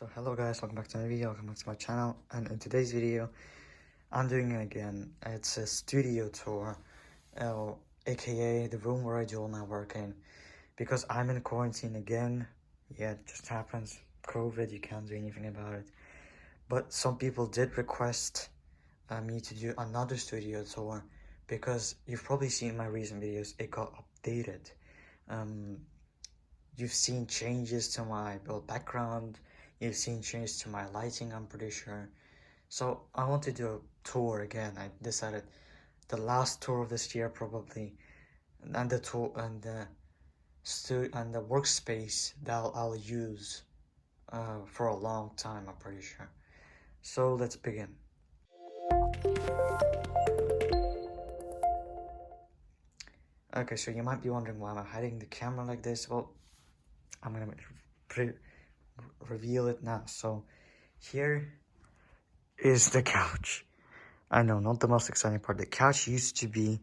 So hello guys, welcome back to my video, welcome back to my channel, and in today's video I'm doing it again. It's a studio tour, aka the room where I do all my work in, because I'm in quarantine again. Yeah, it just happens. COVID, you can't do anything about it. But some people did request me to do another studio tour, because you've probably seen my recent videos, it got updated. You've seen changes to my background. You've seen changes to my lighting, I'm pretty sure. So I want to do a tour again. I decided the last tour of this year probably, and the tour and the workspace that I'll use for a long time, I'm pretty sure. So let's begin. Okay, so you might be wondering why I'm hiding the camera like this. Well, I'm gonna reveal it now. So here is the couch. I know, not the most exciting part. The couch used to be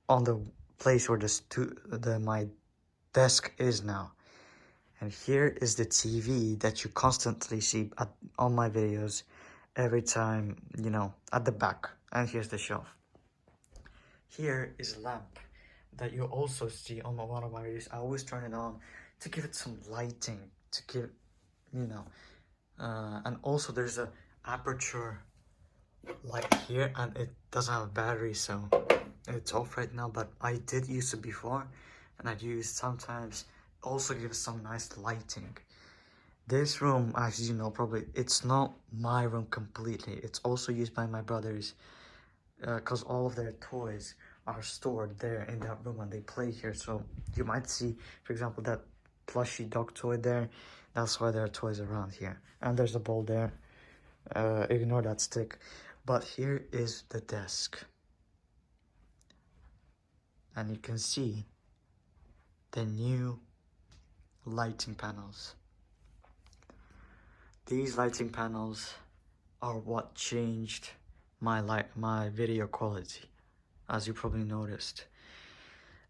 on the place where my desk is now. And here is the TV that you constantly see on my videos every time, at the back. And here's the shelf. Here is a lamp that you also see on one of my videos. I always turn it on to give it some lighting, to give, and also there's a aperture light here, and it doesn't have a battery, so it's off right now, but I did use it before, and I use sometimes. Also gives some nice lighting. This room, as you know, probably it's not my room completely. It's also used by my brothers, because all of their toys are stored there in that room and they play here. So you might see, for example, that plushy dog toy there. That's why there are toys around here. And there's a ball there. Ignore that stick. But here is the desk. And you can see the new lighting panels. These lighting panels are what changed my video quality, as you probably noticed.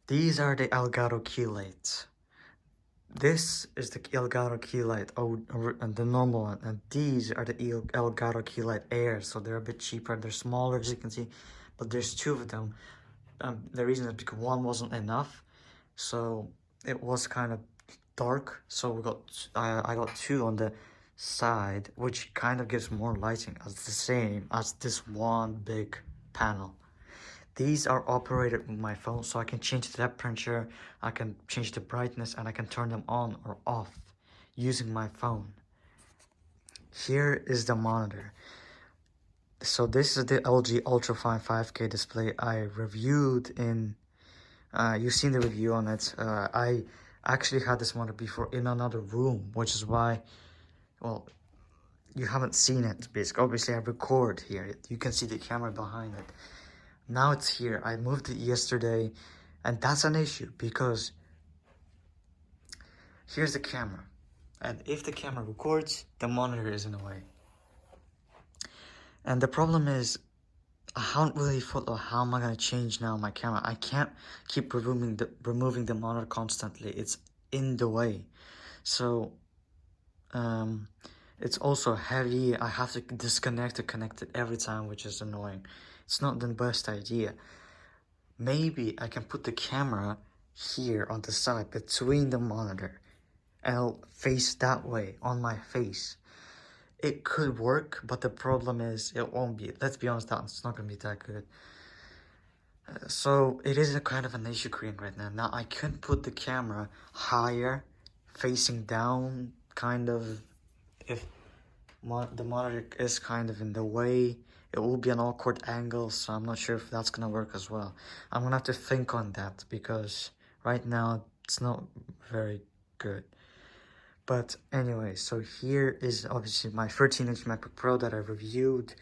These are the Elgato key lights. This is the Elgato key light, and the normal one, and these are the Elgato key light Air. So they're a bit cheaper, they're smaller, as you can see, but there's two of them. The reason is because one wasn't enough, so it was kind of dark, so I got two on the side, which kind of gives more lighting, as the same as this one big panel. These are operated with my phone, so I can change the temperature, I can change the brightness, and I can turn them on or off using my phone. Here is the monitor. So this is the LG Ultrafine 5K display I reviewed in, you've seen the review on it. I actually had this monitor before in another room, which is why, well, you haven't seen it, basically. Obviously I record here, you can see the camera behind it. Now it's here. I moved it yesterday, and that's an issue because here's the camera, and if the camera records, the monitor is in the way. And the problem is, I haven't really thought of how am I gonna change now my camera. I can't keep removing the monitor constantly. It's in the way. So it's also heavy. I have to disconnect to connect it every time, which is annoying. It's not the best idea. Maybe I can put the camera here on the side between the monitor, and I'll face that way on my face. It could work, but the problem is it won't be. Let's be honest, it's not gonna be that good. So it is a kind of an issue creating right now. Now I could put the camera higher, facing down, kind of. If the monitor is kind of in the way, it will be an awkward angle, so I'm not sure if that's gonna work as well. I'm gonna have to think on that, because right now it's not very good. But anyway, so here is obviously my 13-inch MacBook Pro that I reviewed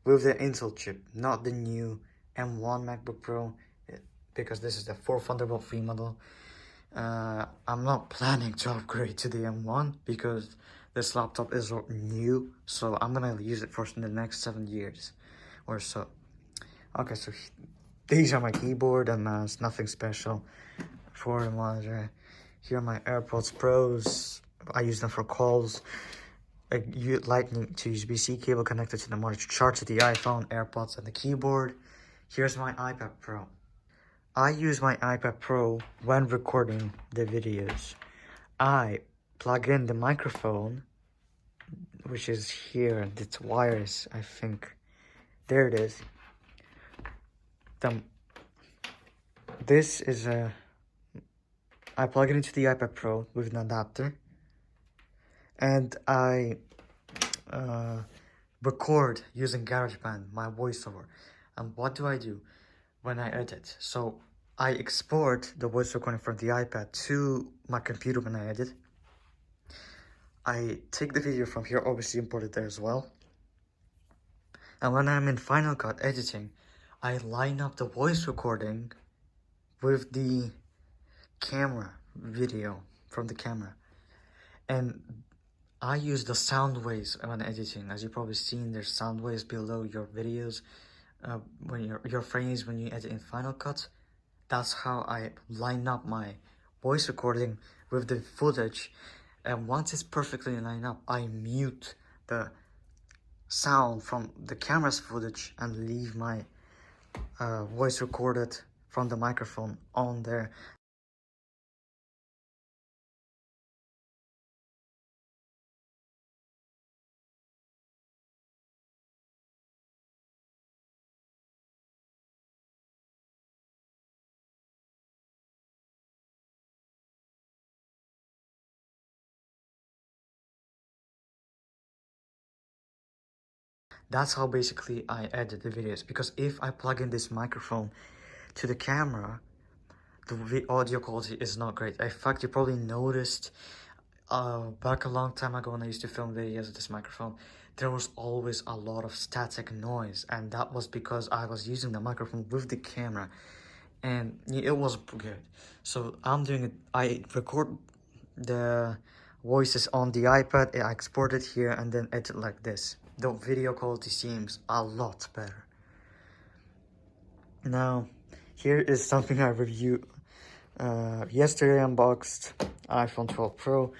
with the Intel chip, not the new M1 MacBook Pro, because this is the 4 Thunderbolt 3 model. I'm not planning to upgrade to the M1 because this laptop is new, so I'm gonna use it for the next 7 years or so. Okay, so these are my keyboard and mouse, nothing special for the monitor. Here are my AirPods Pros. I use them for calls. a lightning to USB-C cable connected to the monitor to charge the iPhone, AirPods, and the keyboard. Here's my iPad Pro. I use my iPad Pro when recording the videos. I plug in the microphone, which is here, and it's wires, I think. There it is. This is I plug it into the iPad Pro with an adapter, and I record using GarageBand, my voiceover. And what do I do when I edit? So I export the voice recording from the iPad to my computer when I edit. I take the video from here, obviously import it there as well. And when I'm in Final Cut editing, I line up the voice recording with the camera video from the camera. And I use the sound waves when editing. As you've probably seen, there's sound waves below your videos, when your frames when you edit in Final Cut. That's how I line up my voice recording with the footage. And once it's perfectly lined up, I mute the sound from the camera's footage and leave my voice recorded from the microphone on there. That's how basically I edit the videos, because if I plug in this microphone to the camera, the audio quality is not great. In fact, you probably noticed back a long time ago when I used to film videos with this microphone, there was always a lot of static noise, and that was because I was using the microphone with the camera, and it was good. So I'm doing it, I record the voices on the iPad, I export it here, and then edit like this. The video quality seems a lot better. Now, here is something I reviewed yesterday. Unboxed iPhone 12 Pro.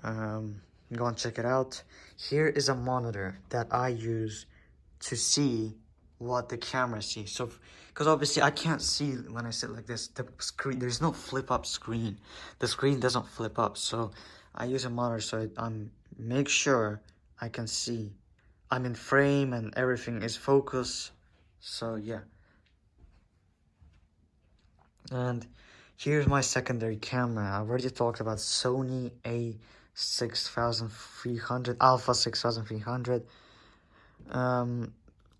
Go and check it out. Here is a monitor that I use to see what the camera sees. So, because obviously I can't see when I sit like this. The screen, there's no flip up screen. The screen doesn't flip up. So I use a monitor so I make sure I can see. I'm in frame and everything is focused. So yeah. And here's my secondary camera. I already talked about Sony A6300, Alpha 6300.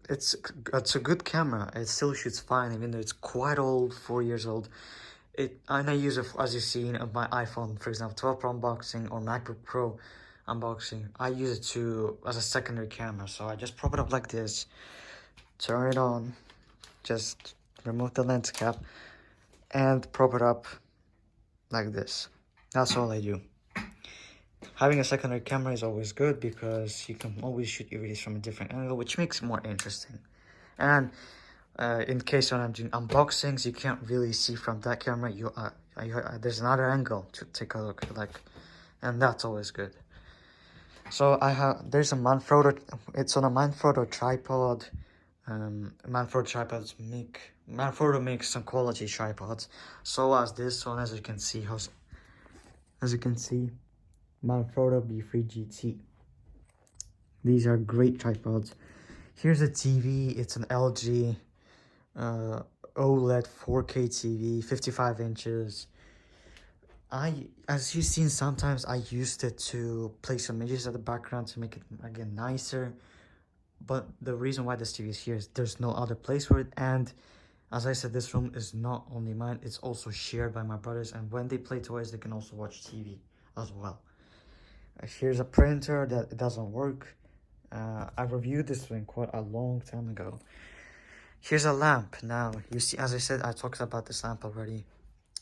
It's a good camera. It still shoots fine, even though it's quite old, 4 years old. And I use it, as you've seen, on my iPhone, for example, 12 Pro unboxing or MacBook Pro unboxing. I use it as a secondary camera. So I just prop it up like this, turn it on, just remove the lens cap, and prop it up like this. That's all I do. Having a secondary camera is always good because you can always shoot your videos from a different angle, which makes it more interesting. And in case when I'm doing unboxings, you can't really see from that camera. There's another angle to take a look, and that's always good. So there's a Manfrotto. It's on a Manfrotto tripod. Manfrotto makes some quality tripods. So as this one, as you can see, Manfrotto B3 GT. These are great tripods. Here's a TV. It's an LG OLED 4K TV, 55 inches. As you've seen, sometimes I used it to place some images at the background to make it again nicer. But the reason why this TV is here is there's no other place for it. And as I said, this room is not only mine, it's also shared by my brothers. And when they play toys, they can also watch TV as well. Here's a printer that doesn't work. I reviewed this thing quite a long time ago. Here's a lamp. Now, you see, as I said, I talked about this lamp already.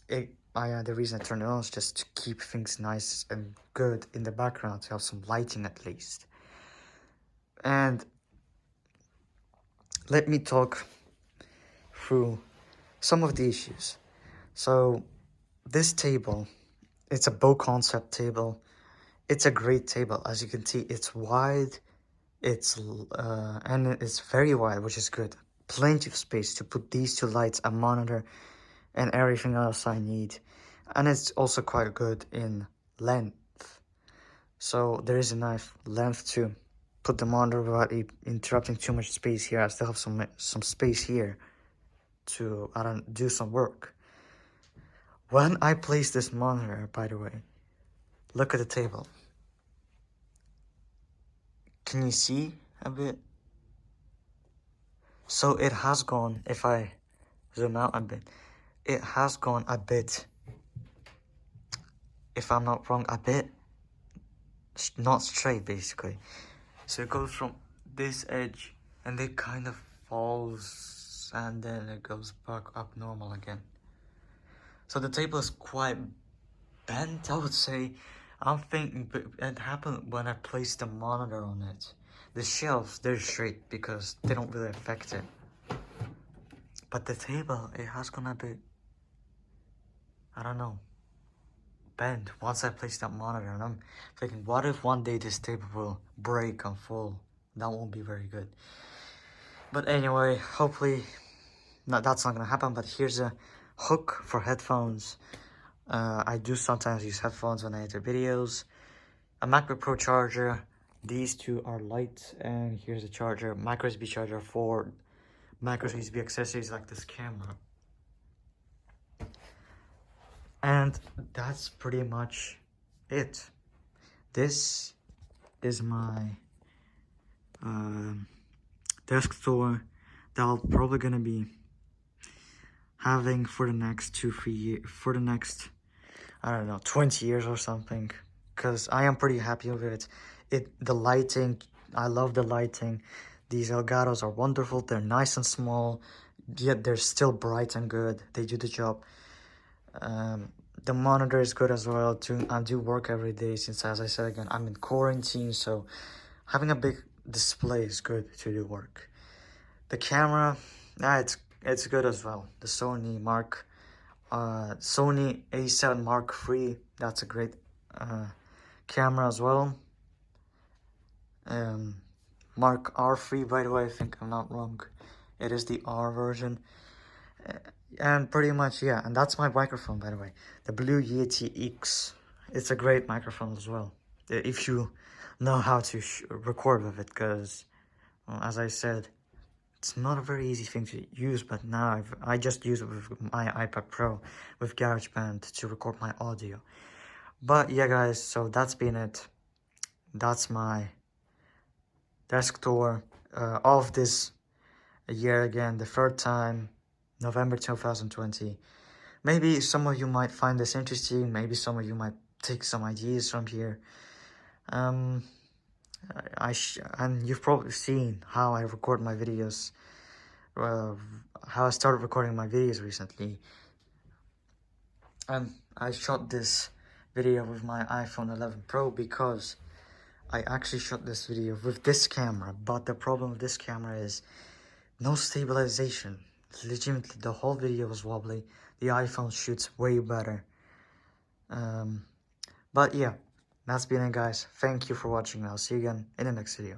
The reason I turned it on is just to keep things nice and good in the background, to have some lighting at least. And let me talk through some of the issues. So, this table, it's a Bow Concept table. it's a great table. As you can see, it's wide, and it's very wide, which is good. Plenty of space to put these two lights, a monitor, and everything else I need. And it's also quite good in length. So there is enough length to put the monitor without interrupting too much space here. I still have some space here to do some work. When I place this monitor, by the way, look at the table. Can you see a bit? So it has gone, if I zoom out a bit, it has gone a bit, if I'm not wrong, a bit not straight basically. So it goes from this edge and it kind of falls and then it goes back up normal again. So the table is quite bent, I would say. I'm thinking it happened when I placed the monitor on it. The shelves, they're straight because they don't really affect it. But the table, it has gone a bit, I don't know, bent once I place that monitor. And I'm thinking, what if one day this table will break and fall? That won't be very good. But anyway, hopefully that's not gonna happen. But here's a hook for headphones. I do sometimes use headphones when I edit videos. A MacBook Pro charger. These two are lights, and here's a charger, micro USB charger for micro USB accessories like this camera. And that's pretty much it. This is my desk tour that I'm probably gonna be having for the next 2-3 years, for the next, I don't know, 20 years or something, because I am pretty happy with it. The lighting, I love the lighting. These Elgatos are wonderful. They're nice and small, yet they're still bright and good. They do the job. The monitor is good as well too. I do work every day since, as I said again, I'm in quarantine, so having a big display is good to do work. The camera, it's good as well. The Sony A7 Mark III, that's a great camera as well. Mark R3, by the way, I think I'm not wrong. It is the R version. And pretty much, yeah, and that's my microphone, by the way. The Blue Yeti X. It's a great microphone as well, if you know how to record with it, because, well, as I said, it's not a very easy thing to use, but now I just use it with my iPad Pro with GarageBand to record my audio. But yeah, guys, so that's been it. That's my desk tour of this year again, the third time, November 2020. Maybe some of you might find this interesting. Maybe some of you might take some ideas from here. And you've probably seen how I record my videos, how I started recording my videos recently. And I shot this video with my iPhone 11 Pro because I actually shot this video with this camera, but the problem with this camera is no stabilization. Legitimately, the whole video was wobbly. The iPhone shoots way better. But yeah, that's been it, guys. Thank you for watching. I'll see you again in the next video.